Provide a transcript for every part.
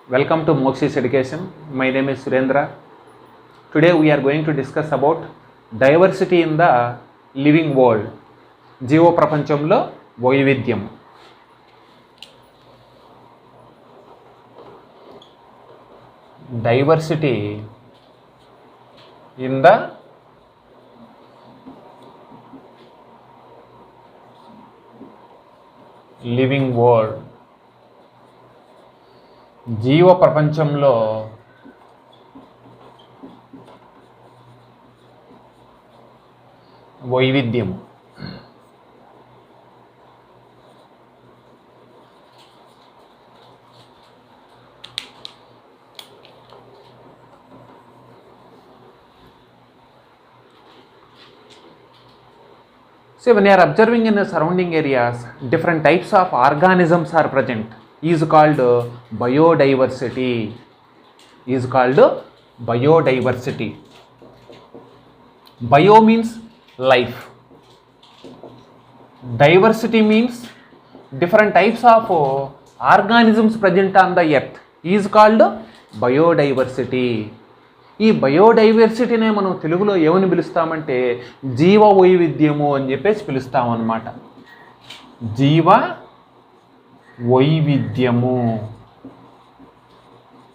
Welcome to Mokshi's Education. My name is Surendra. Today we are going to discuss about diversity in the living world. జీవ ప్రపంచంలో వైవిధ్యం. Diversity in the living world. జీవ ప్రపంచంలో వైవిధ్యం. So when you are observing in the surrounding areas, different types of organisms are present. Is called biodiversity. Is called biodiversity. Bio means life. Diversity means different types of organisms present on the earth. Is called biodiversity. ఈ బయోడైవర్సిటీనే మనం తెలుగులో ఏమని పిలుస్తామంటే జీవ వైవిధ్యము అని చెప్పేసి పిలుస్తామన్నమాట. జీవ వైవిధ్యము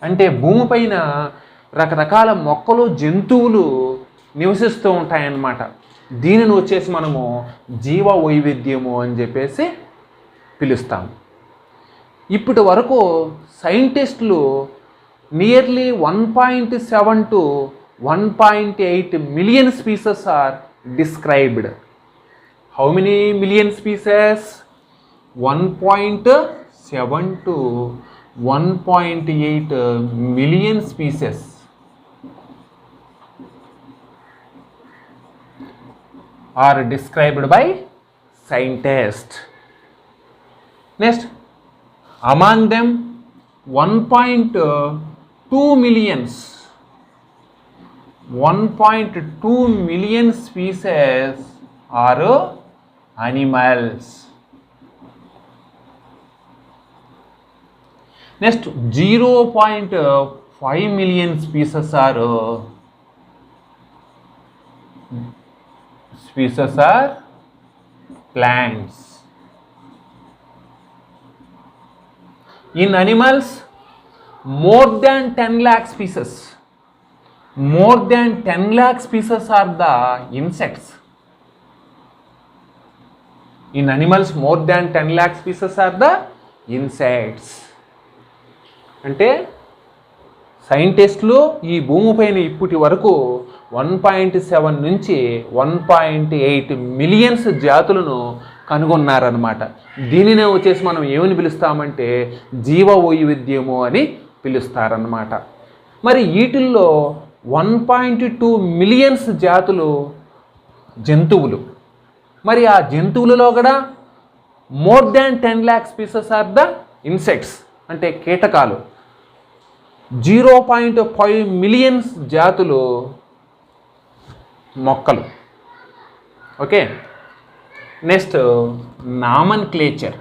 అంటే భూమిపైన రకరకాల మొక్కలు జంతువులు నివసిస్తూ ఉంటాయన్నమాట. దీనిని వచ్చేసి మనము జీవ వైవిధ్యము అని చెప్పేసి పిలుస్తాం. ఇప్పటి వరకు సైంటిస్టులు nearly 1.7 to 1.8 million species are described. How many million species? 1.7 to 1.8 million species are described by scientists. Next, among them 1.2 million species are animals. Next, 0.5 million species are plants. In animals, more than 10 lakh species. More than 10 lakh species are the insects. In animals, more than 10 lakh species are the insects. అంటే సైంటిస్టులు ఈ భూమిపైన ఇప్పటి వరకు 1.7 నుంచి 1.8 millions జాతులను కనుగొన్నారన్నమాట. దీనినే వచ్చేసి మనం ఏమని పిలుస్తామంటే జీవ వైవిధ్యము అని పిలుస్తారన్నమాట. మరి వీటిల్లో 1.2 మిలియన్స్ జాతులు జంతువులు. మరి ఆ జంతువులలో కూడా more than 10 lakh species are the insects అంటే కీటకాలు. 0.5 మిలియన్స్ జాతులు మొక్కలు. Okay, next nomenclature.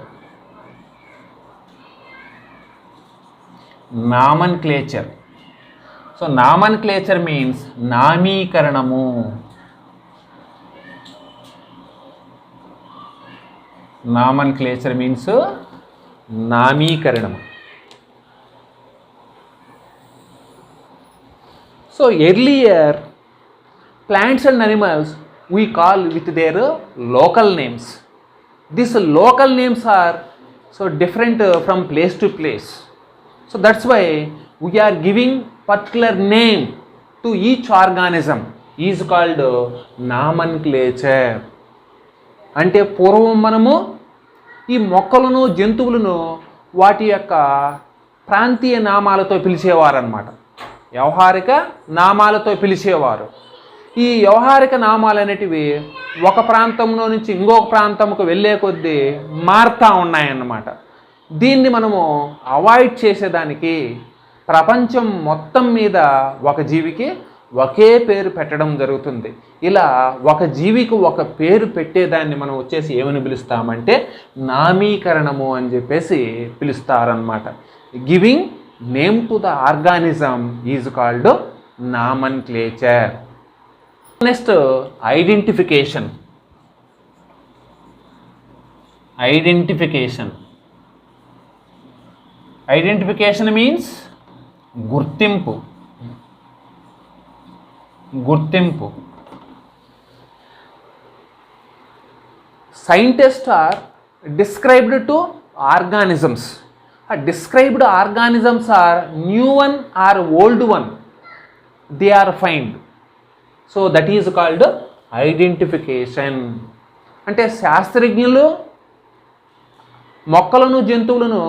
So nomenclature means నామీకరణము. నామన్క్లేచర్ మీన్స్ నామీకరణము. So earlier plants and animals we call with their local names. These local names are so different from place to place. So that's why we are giving particular name to each organism is called nomenclature. అంటే పూర్వం మనము ఈ మొక్కలను జంతువులను వాటి యొక్క ప్రాంతీయ నామాలతో పిలిచేవారన్నమాట. వ్యవహారిక నామాలతో పిలిచేవారు. ఈ వ్యవహారిక నామాలు అనేటివి ఒక ప్రాంతంలో నుంచి ఇంకొక ప్రాంతంకు వెళ్ళే కొద్దీ మారుతూ ఉన్నాయన్నమాట. దీన్ని మనము అవాయిడ్ చేసేదానికి ప్రపంచం మొత్తం మీద ఒక జీవికి ఒకే పేరు పెట్టడం జరుగుతుంది. ఇలా ఒక జీవికి ఒక పేరు పెట్టేదాన్ని మనం వచ్చేసి ఏమని పిలుస్తామంటే నామీకరణము అని చెప్పేసి పిలుస్తారనమాట. Giving name to the organism is called nomenclature. Next, identification. Identification. Identification means గుర్తింపు. గుర్తింపు. Scientists are described to organisms. Described organisms are new one or old one. They are found. So that is called identification. అంటే శాస్త్రజ్ఞులు మొక్కలను జంతువులను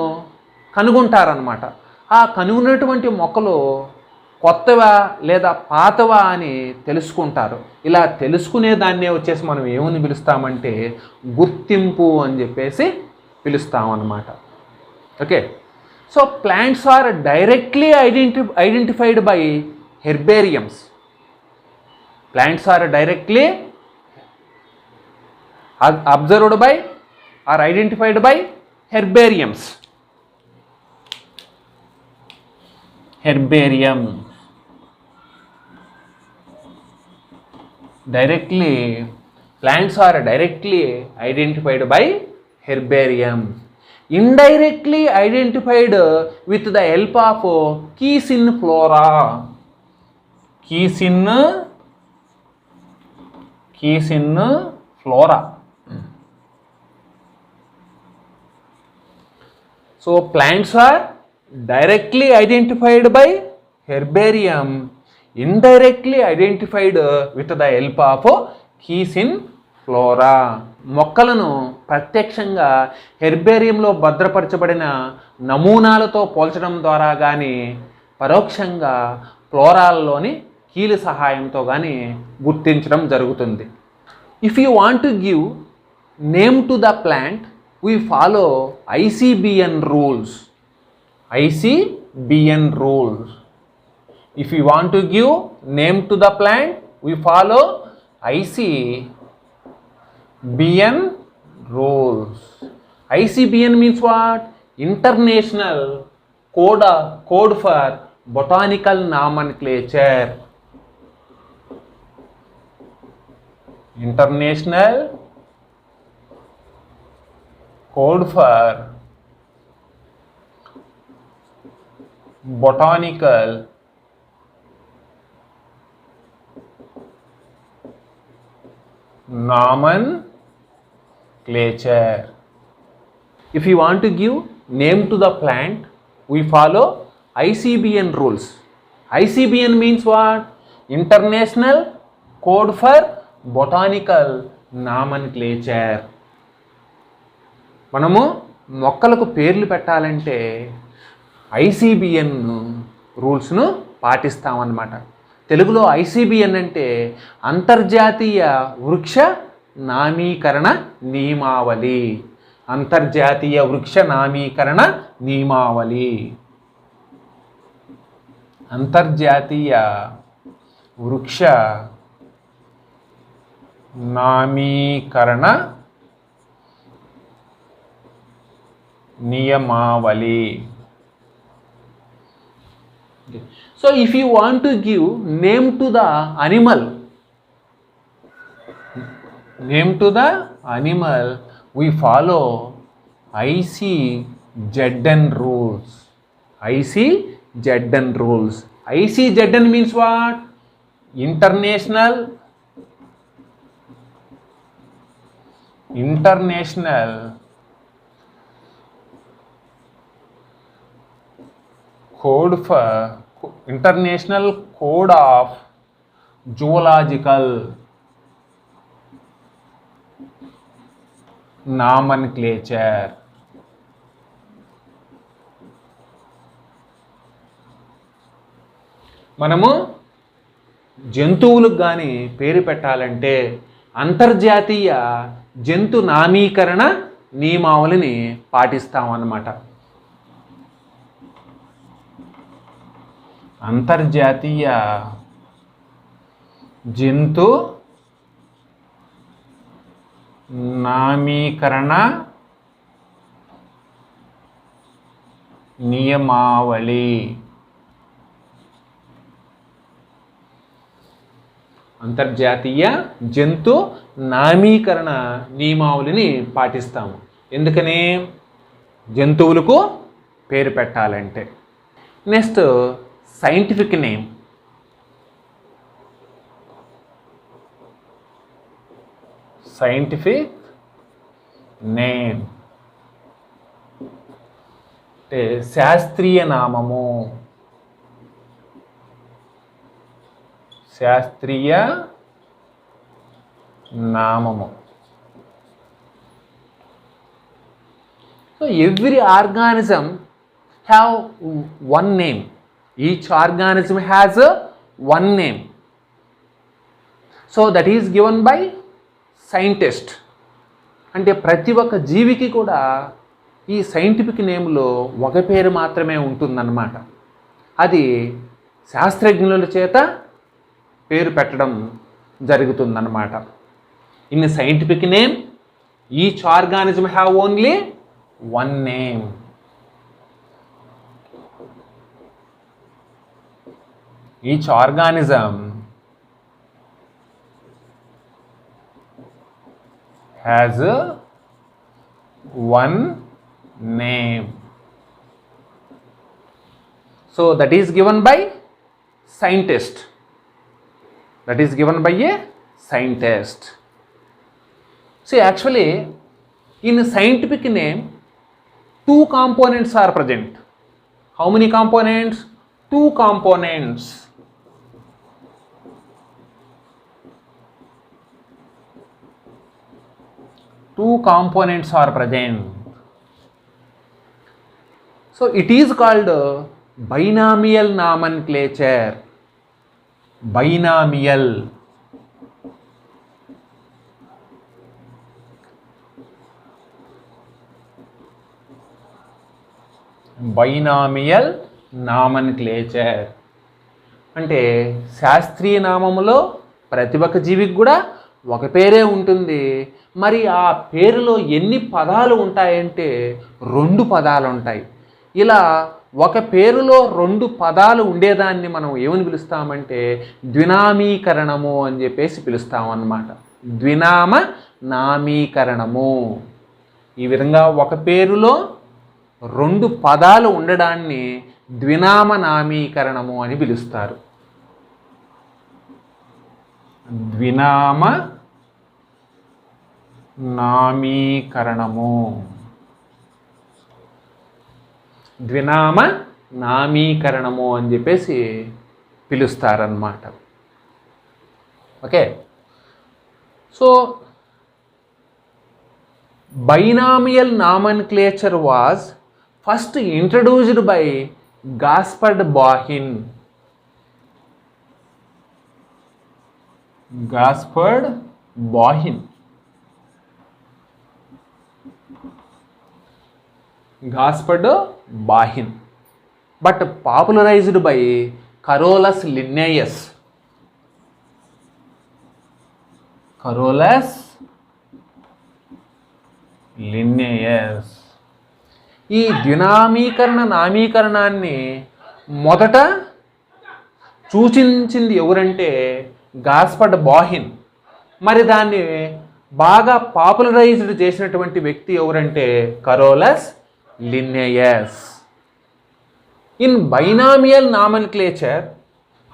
కనుగొంటారనమాట. ఆ కనుగొన్నటువంటి మొక్కలు కొత్తవా లేదా పాతవా అని తెలుసుకుంటారు. ఇలా తెలుసుకునే దాన్నే వచ్చేసి మనం ఏమని పిలుస్తామంటే గుర్తింపు అని చెప్పేసి పిలుస్తామన్నమాట. Okay, so plants are directly identified by herbariums. Plants are directly observed by or identified by herbariums. Herbarium. Directly, plants are directly identified by herbarium. Indirectly identified with the help of keys in flora. Keys in flora. So plants are directly identified by herbarium, indirectly identified with the help of keys in flora. మొక్కలను ప్రత్యక్షంగా హెర్బేరియంలో భద్రపరచబడిన నమూనాలతో పోల్చడం ద్వారా కానీ పరోక్షంగా ఫ్లోరాల్లోని కీల సహాయంతో కానీ గుర్తించడం జరుగుతుంది. If you want to give name to the plant, we follow ICBN rules. ICBN rules. If you want to give name to the plant, we follow ICBN rules. ICBN means what? International code for botanical nomenclature. International code for botanical nomenclature. If you want to give name to the plant, we follow ICBN rules. ICBN means what? International code for botanical nomenclature. మనము మొక్కలకు పేర్లు పెట్టాలంటే ICBN రూల్స్ను పాటిస్తామన్నమాట. తెలుగులో ICBN అంటే అంతర్జాతీయ వృక్ష నామీకరణ నియమావళి. అంతర్జాతీయ వృక్ష నామీకరణ నియమావళి. అంతర్జాతీయ వృక్ష నామీకరణ నియమావళి. So if you want to give name to the animal, we follow ICZN rules. ICZN rules. ICZN means what? International International Code of Zoological Nomenclature. మనము జంతువులకు కానీ పేరు పెట్టాలంటే అంతర్జాతీయ జంతు నామీకరణ నియమావళిని పాటిస్తామన్నమాట. అంతర్జాతీయ జంతు నామీకరణ నియమావళి. అంతర్జాతీయ జంతు నామీకరణ నియమావళిని పాటిస్తాము. ఎందుకని? జంతువులకు పేరు పెట్టాలంటే. Next scientific name. Scientific name అంటే శాస్త్రీయ నామము. శాస్త్రీయ నామము. So every organism have one name. Each organism has one name. So that is given by scientist. అంటే ప్రతి ఒక్క జీవికి కూడా ఈ సైంటిఫిక్ నేమ్లో ఒక పేరు మాత్రమే ఉంటుందన్నమాట. అది శాస్త్రజ్ఞుల చేత పేరు పెట్టడం జరుగుతుందన్నమాట. In scientific name each organism have only one name. Each organism has one name. So that is given by scientist. That is given by a scientist. See, actually in a scientific name two components are present. How many components? Two components. Two components are present. So it is called binomial nomenclature. Binomial. Binomial nomenclature. అంటే శాస్త్రీయ నామములో ప్రతి ఒక్క జీవికి కూడా ఒక పేరే ఉంటుంది. మరి ఆ పేరులో ఎన్ని పదాలు ఉంటాయంటే 2 పదాలు ఉంటాయి. ఇలా ఒక పేరులో 2 పదాలు ఉండేదాన్ని మనం ఏమని పిలుస్తామంటే ద్వినామీకరణము అని చెప్పేసి పిలుస్తామన్నమాట. ద్వినామ నామీకరణము. ఈ విధంగా ఒక పేరులో 2 పదాలు ఉండడాన్ని ద్వినామ నామీకరణము అని పిలుస్తారు. ద్వినామ నామీకరణము. ద్వినామ నామీకరణము అని చెప్పేసి పిలుస్తారన్నమాట. Okay. So binomial nomenclature was first introduced by Gaspard Bauhin. Gaspard Bohin. Gaspard Bohin. But popularized by Carolus Linnaeus. Carolus Linnaeus. ఈ ద్వినామీకరణ నామీకరణాన్ని మొదట సూచించింది ఎవరంటే గాస్పర్డ్ బాహిన్. మరి దాన్ని బాగా పాపులరైజ్డ్ చేసినటువంటి వ్యక్తి ఎవరంటే Carolus Linnaeus. In binomial nomenclature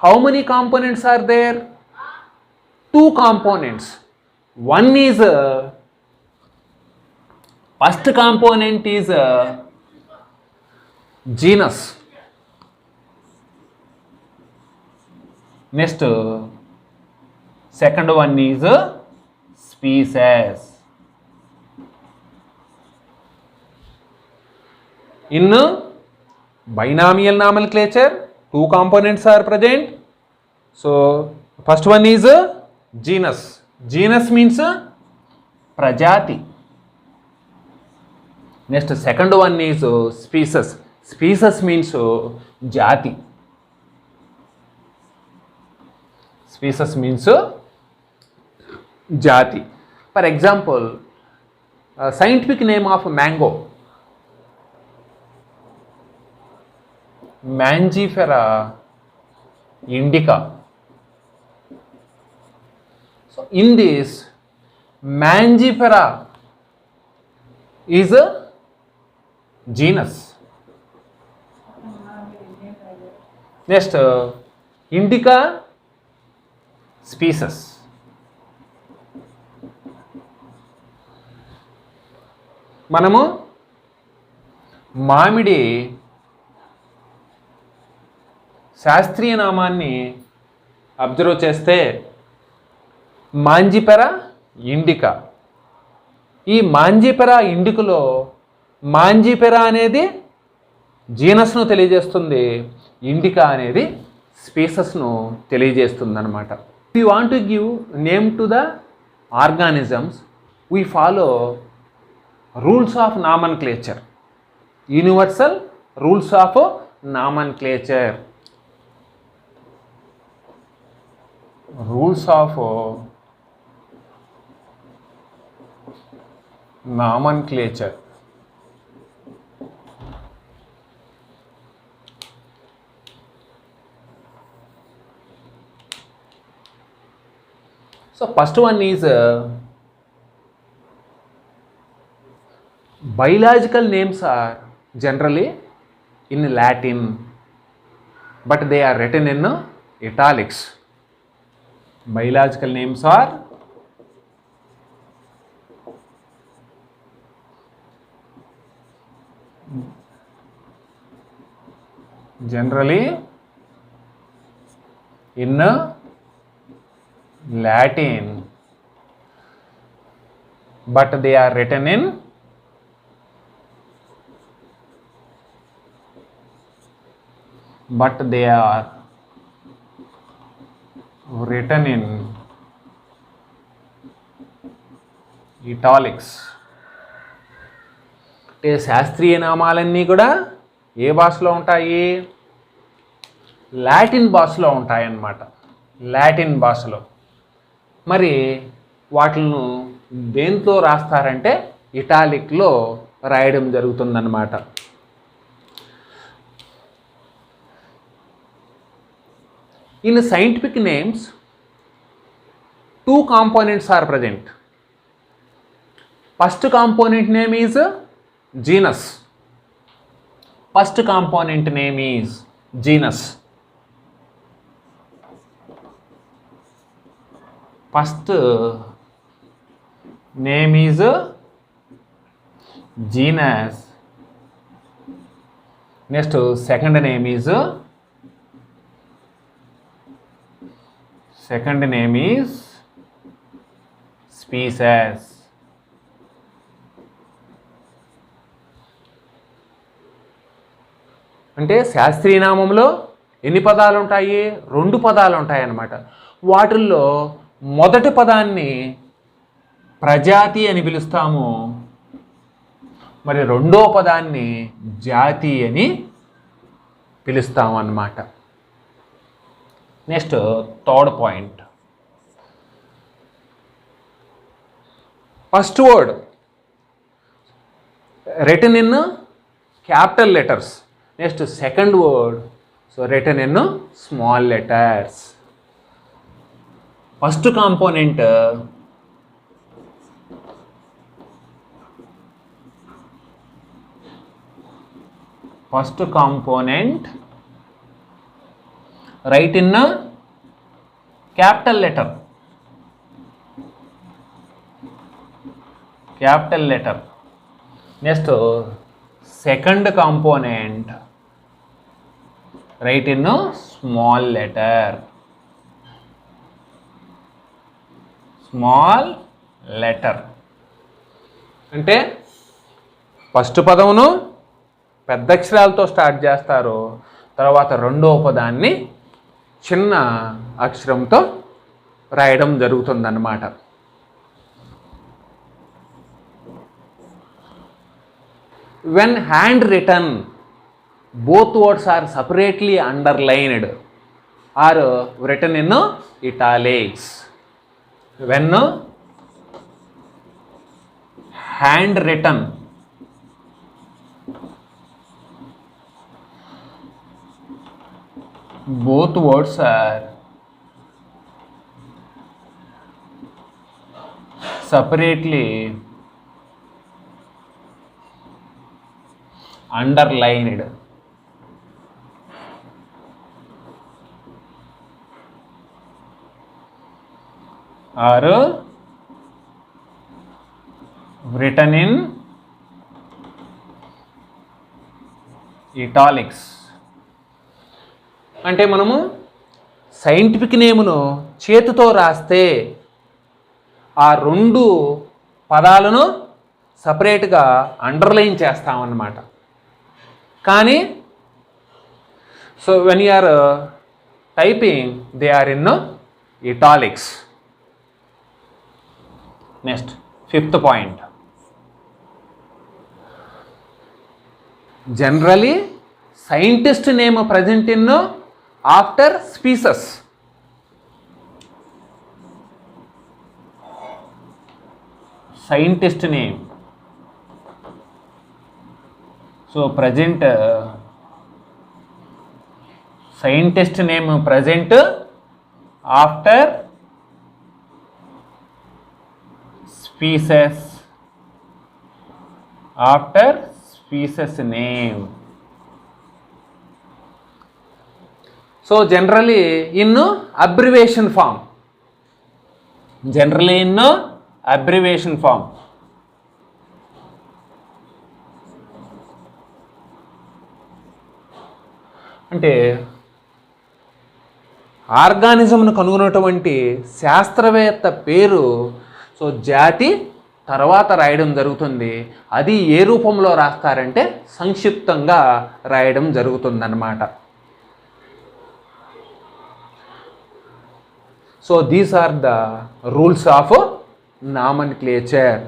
how many components are there? 2 components. One is first component is genus. Next second one is species. In binomial nomenclature 2 components are present. So first one is genus. Genus means prajati. Next second one is species. Species means jati. Species means jati. For example, scientific name of mango. Mangifera indica. So in this, Mangifera is a genus. Next, indica species. మనము మామిడి శాస్త్రీయ నామాన్ని observe చేస్తే మాంజిపెరా indica. ఈ మాంజిపెరా ఇండికలో మాంజిపెరా అనేది జీనస్ను తెలియజేస్తుంది, indica అనేది స్పీసెస్ను తెలియజేస్తుంది అనమాట. We want to give name to the organisms, we follow rules of nomenclature, universal rules of nomenclature. Rules of nomenclature. So first one is biological names are generally in Latin, but they are written in italics. Biological names are generally in Latin, but they are written in italics. అంటే శాస్త్రీయ నామాలన్నీ కూడా ఏ భాషలో ఉంటాయి? Latin భాషలో ఉంటాయన్నమాట. Latin భాషలో. మరి వాటిను దేంతో రాస్తారంటే ఇటాలిక్లో రాయడం జరుగుతుందన్నమాట. In scientific names, two components are present. First component name is genus. First component name is genus. First name is genus. Next, second name is species. అంటే శాస్త్రీయ నామంలో ఎన్ని పదాలు ఉంటాయి? 2 పదాలు ఉంటాయి అన్నమాట. వాటిల్లో మొదటి పదాన్ని ప్రజాతి అని పిలుస్తాము, మరి రెండో పదాన్ని జాతి అని పిలుస్తాము అన్నమాట. Next third point, first word return in capital letters. Next second word return in small letters. First component write in a capital letter. Next, second component write in a small letter. అంటే first పదమును పెద్ద అక్షరాలతో start చేస్తారు, తర్వాత రెండో పదాన్ని చిన్న అక్షరంతో రాయడం జరుగుతుందన్నమాట. When handwritten, both words are separately underlined or written in italics. When handwritten, both words are separately underlined. Are written in italics. అంటే మనము సైంటిఫిక్ నేమును చేతితో రాస్తే ఆ రెండు పదాలను సపరేట్గా అండర్లైన్ చేస్తామన్నమాట. కానీ so when you are typing they are in italics. Next 5th point. Generally, scientist name present in after species. Scientist name. So present scientist name present after species. After species name. So generally in abbreviation form. Generally in abbreviation form. అంటే ఆర్గానిజంను కనుగొన్నటువంటి శాస్త్రవేత్త పేరు so జాతి తర్వాత రాయడం జరుగుతుంది. అది ఏ రూపంలో రాస్తారంటే సంక్షిప్తంగా రాయడం జరుగుతుందన్నమాట. So these are the rules of nomenclature,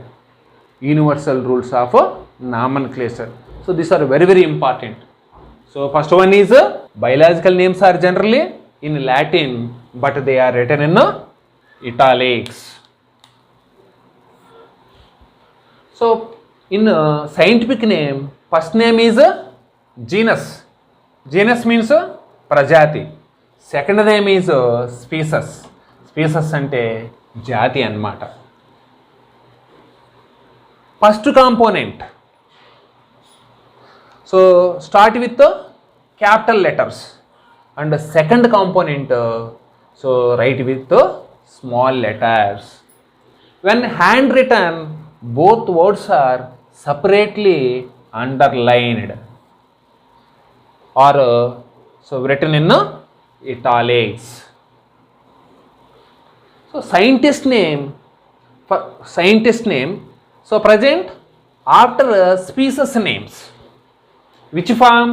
universal rules of nomenclature. So these are very very important. So first one is biological names are generally in Latin but they are written in italics. So in scientific name, first name is genus. Genus means prajati. Second name is species. Species ante jati annamata. First component. So start with the capital letters, and the second component so write with the small letters. When handwritten, both words are separately underlined or so written in italics. So scientist name so present after species names. Which form?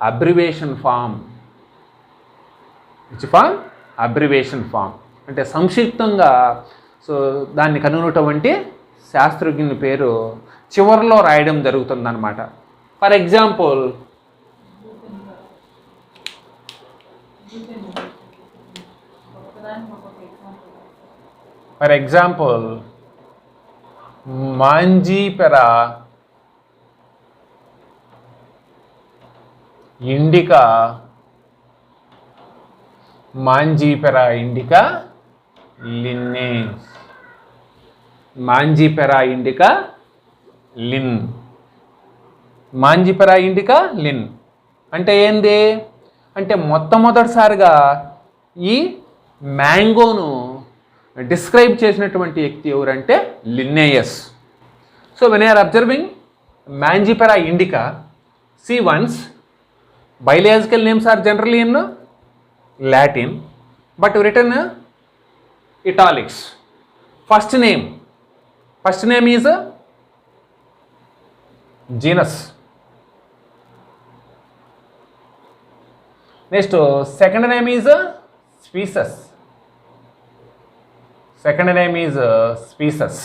Abbreviation form. Which form? Abbreviation form. అంటే సంక్షిప్తంగా so దాన్ని కనుగొన్నటువంటి శాస్త్రజ్ఞుని పేరు చివరిలో రాయడం జరుగుతుందన్నమాట. For example Mangifera indica, Mangifera indica Linnaeus, Mangifera indica Linn. Mangifera indica Linn అంటే ఏంది అంటే మొట్టమొదటిసారిగా ఈ మ్యాంగోను డిస్క్రైబ్ చేసినటువంటి వ్యక్తి ఎవరంటే Linnaeus. So when are observing Mangifera indica, see once biological names are generally in Latin but written italics. First name is genus. Next second name is species. Second name is species.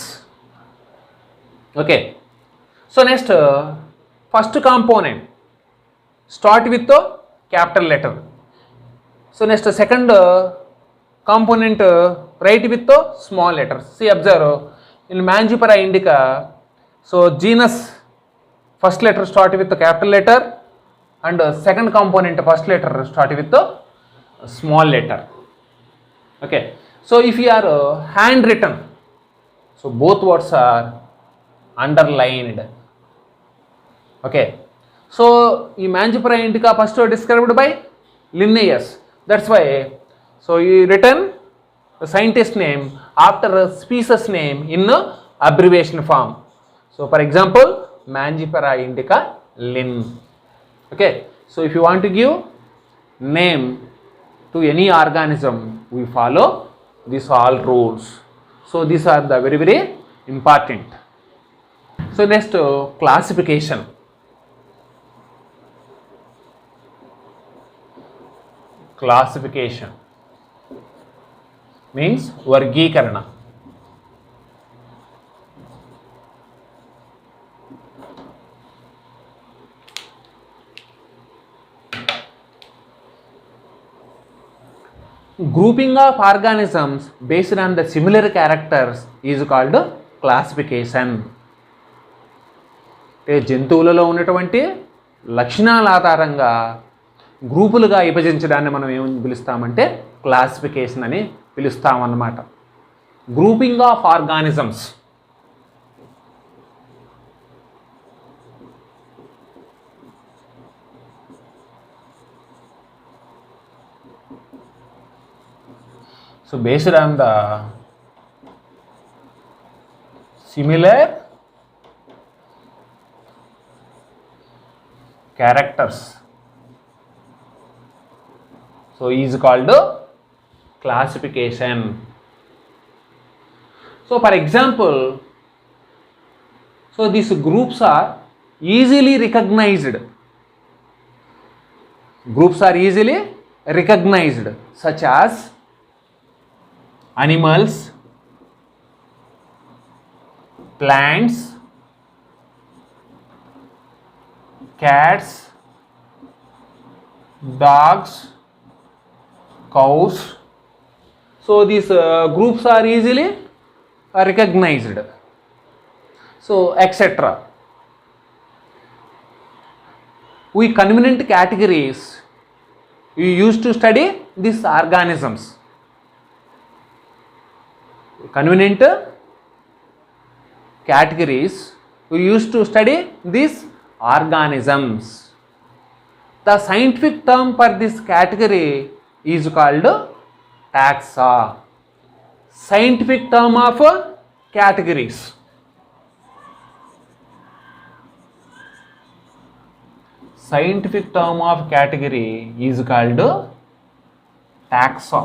Okay. So next first component start with the capital letter. So next second component write with the small letters. See, observe in Mangifera indica, so genus first letter start with the capital letter and second component first letter start with the small letter. Okay, so if you are handwritten, so both words are underlined. Okay, so ఈ Manjipura Indica first described by Linnaeus. That's why, so he written the scientist name after a species name in abbreviation form. So for example, Manjipura Indica Lin. Okay, so if you want to give name to any organism, we follow these all rules. So these are the very, very important. So next, classification. Classification means vargeekarana. Grouping of organisms based on the similar characters is called classification. జంతువులలో ఉన్నటువంటి లక్షణాల ఆధారంగా గ్రూపులుగా విభజించడాన్ని మనం ఏమని పిలుస్తామంటే classification అని పిలుస్తామన్నమాట. Grouping of organisms. So based on the similar characters, so is called classification. So for example, so these groups are easily recognized. Groups are easily recognized, such as animals, plants, cats, dogs, cows. So these groups are easily recognized. So etc. We convenient categories we used to study these organisms. Convenient categories we used to study these organisms. The scientific term for this category is called taxa. Scientific term of categories. Scientific term of category is called taxa.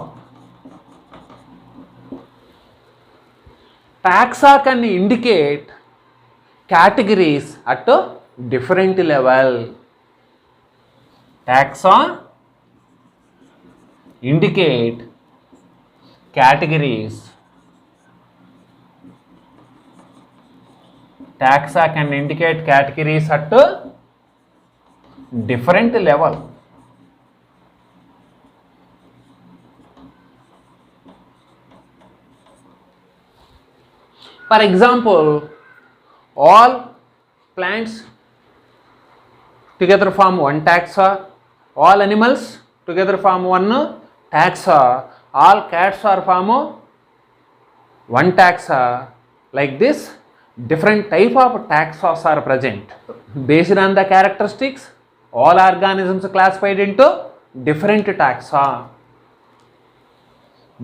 Taxa can indicate categories at a different level. Taxa indicate categories. Taxa can indicate categories at a different level. For example, all plants together form one taxa, all animals together form one taxa, all cats are form one taxa. Like this, different type of taxas are present. Based on the characteristics, all organisms are classified into different taxa.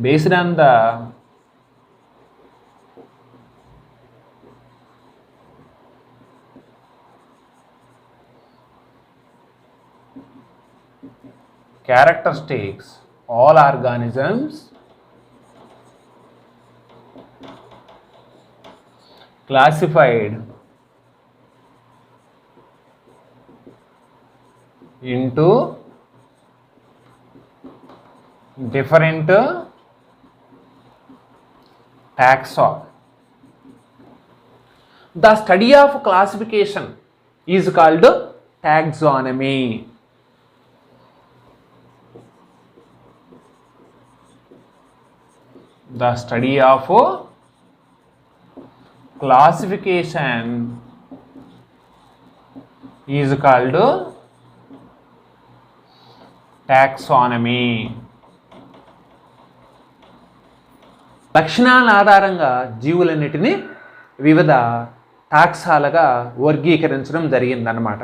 Based on the characteristics, all organisms classified into different taxa. The study of classification is called taxonomy. The study of classification is called taxonomy. లక్షణాల ఆధారంగా జీవులన్నిటినీ వివిధ టాక్సాలుగా వర్గీకరించడం జరిగిందన్నమాట.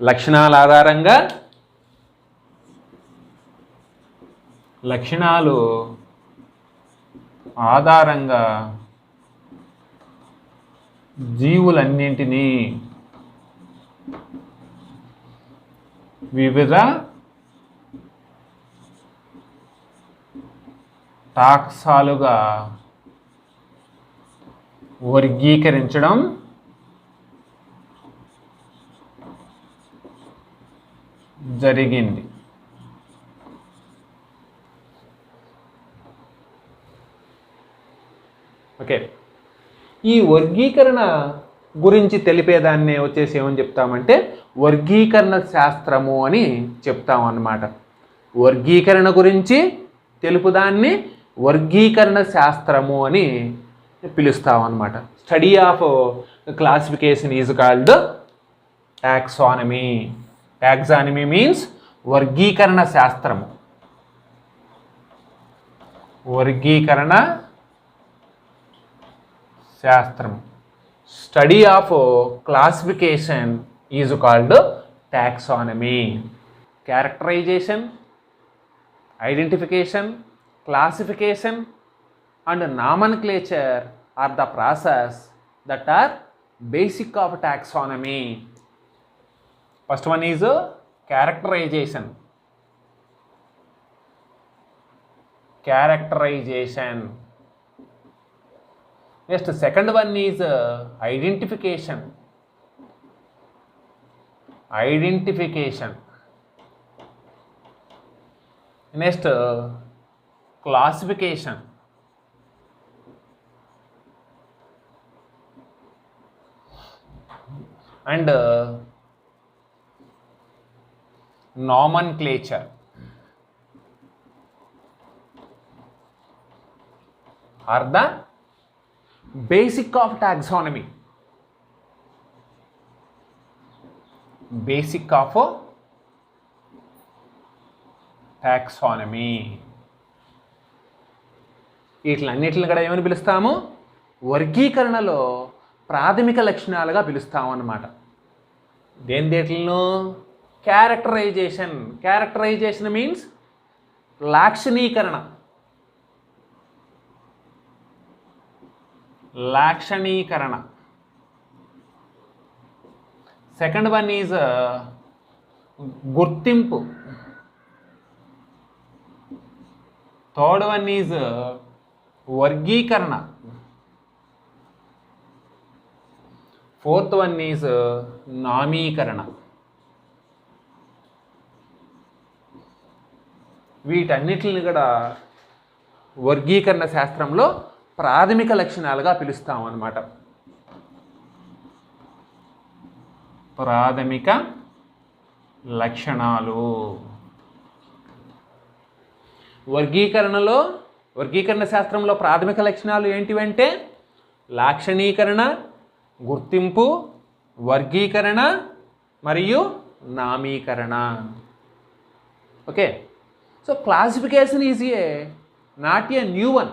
లక్షణాల ఆధారంగా జీవులన్నింటినీ వివిధ టాక్సాలుగా వర్గీకరించడం జరిగింది. Okay, ఈ వర్గీకరణ గురించి తెలిపేదాన్ని వచ్చేసి ఏమని చెప్తామంటే వర్గీకరణ శాస్త్రము అని చెప్తాం అన్నమాట. వర్గీకరణ గురించి తెలుపుదాన్ని వర్గీకరణ శాస్త్రము అని పిలుస్తాం అన్నమాట. Study of classification is called taxonomy. Taxonomy means వర్గీకరణ శాస్త్రము. వర్గీకరణ శాస్త్రం. Study of classification is called taxonomy. Characterisation, identification, classification and nomenclature are the process that are basic of taxonomy. First one is characterization. Next, second one is identification. Next, classification. And nomenclature are the basic of taxonomy. Basic of taxonomy. వీటిలన్నిటిని కూడా ఏమని పిలుస్తాము? వర్గీకరణలో ప్రాథమిక లక్షణాలుగా పిలుస్తాము అన్నమాట. దేంట్లో? క్యారెక్టరైజేషన్. క్యారెక్టరైజేషన్ మీన్స్ లాక్షణీకరణ. సెకండ్ వన్ ఈజ్ గుర్తింపు. థర్డ్ వన్ ఈజ్ వర్గీకరణ. ఫోర్త్ వన్ ఈజ్ నామీకరణ. వీటన్నిటిని కూడా వర్గీకరణ శాస్త్రంలో ప్రాథమిక లక్షణాలుగా పిలుస్తాం అన్నమాట. ప్రాథమిక లక్షణాలు. వర్గీకరణ శాస్త్రంలో ప్రాథమిక లక్షణాలు ఏంటివంటే లాక్షణీకరణ, గుర్తింపు, వర్గీకరణ మరియు నామీకరణ. Okay, so classification is not a new one.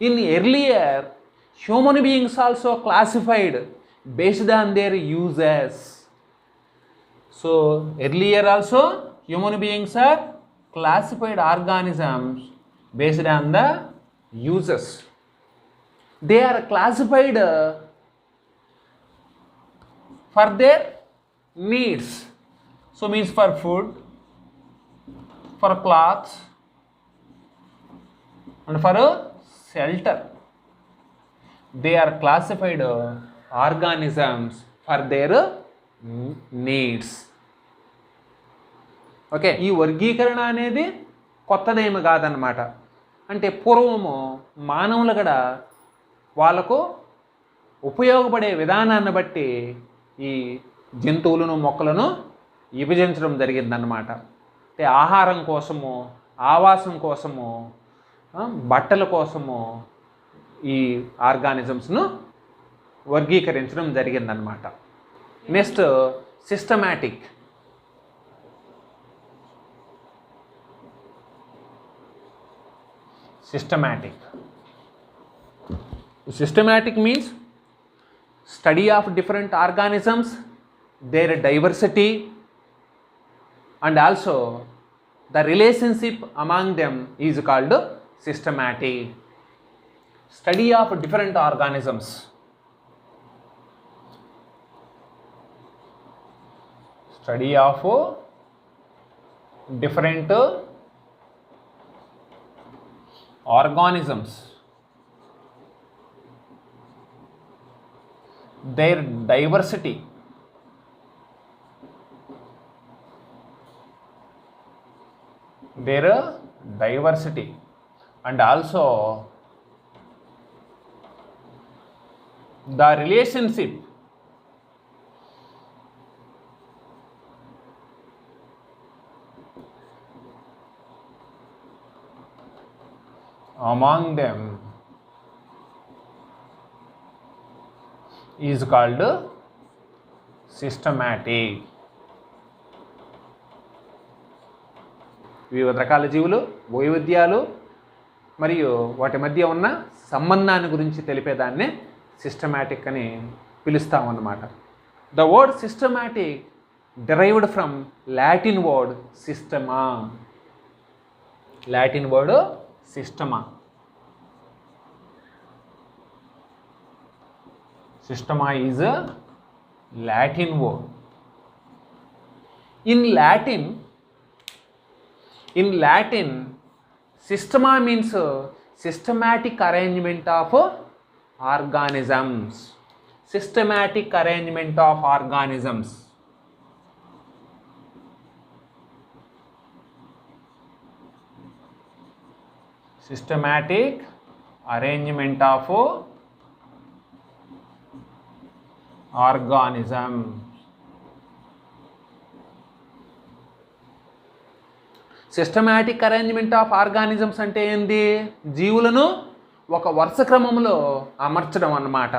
In earlier human beings also classified based on their uses. So earlier also human beings are classified organisms based on the uses. They are classified for their needs. So means for food, for clothes and for shelter. They are classified organisms for their needs. Okay, ఈ వర్గీకరణ అనేది కొత్తదేమి కాదనమాట. అంటే పూర్వము మానవులు కూడా వాళ్ళకు ఉపయోగపడే విధానాన్ని బట్టి ఈ జంతువులను, మొక్కలను విభజించడం జరిగిందన్నమాట. అంటే ఆహారం కోసము, ఆవాసం కోసము, బట్టల కోసము ఈ ఆర్గానిజమ్స్ను వర్గీకరించడం జరిగిందన్నమాట. Next systematic. Systematic means study of different organisms, their diversity, and also the relationship among them is called systematic. Study of different organisms. Study of different organisms, their diversity, and also the relationship among them is called systematic. వివిధ రకాల జీవులు, వైవిధ్యాలు మరియు వాటి మధ్య ఉన్న సంబంధాన్ని గురించి తెలిపేదాన్నే సిస్టమాటిక్ అని పిలుస్తామన్నమాట. The word systematic derived from Latin word systema. Latin word systema. Systema is a Latin word. In Latin, systema means systematic arrangement of organisms. Systematic arrangement of organisms. Systematic arrangement of organism. Systematic arrangement of organisms అంటే ఏంది? జీవులను ఒక వరుస క్రమంలో అమర్చడం అన్నమాట.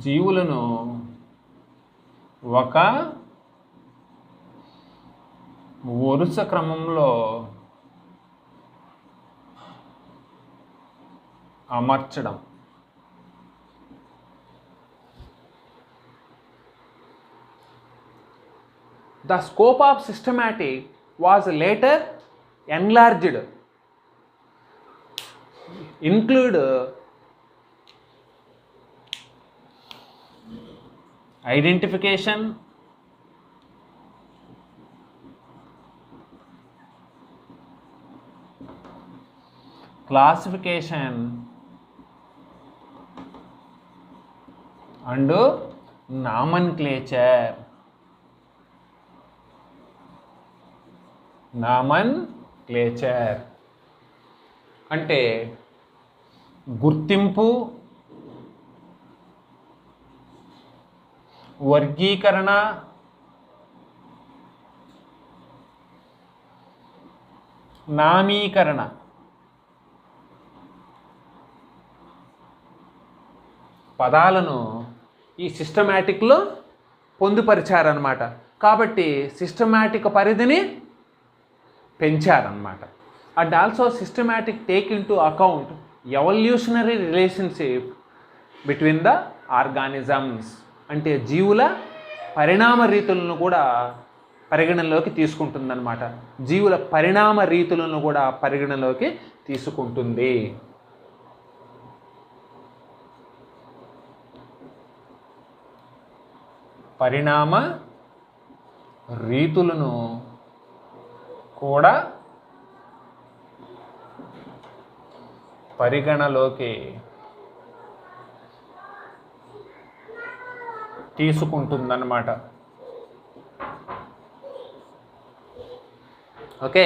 జీవులను ఒక వరుస క్రమంలో అమర్చడం. The scope of systematic was later enlarged, include identification, classification, and nomenclature. నామన్క్లేచర్ అంటే గుర్తింపు, వర్గీకరణ, నామీకరణ. పదాలను ఈ సిస్టమాటిక్లో పొందుపరిచారన్నమాట. కాబట్టి సిస్టమాటిక్ పరిధిని పెంచారన్నమాట. And also systematic take into account evolutionary relationship between the organisms. అంటే జీవుల పరిణామ రీతులను కూడా పరిగణనలోకి తీసుకుంటుందన్నమాట. జీవుల పరిణామ రీతులను కూడా పరిగణనలోకి తీసుకుంటుంది. పరిణామ రీతులను కూడా పరిగణలోకి తీసుకుంటుందన్నమాట. ఓకే.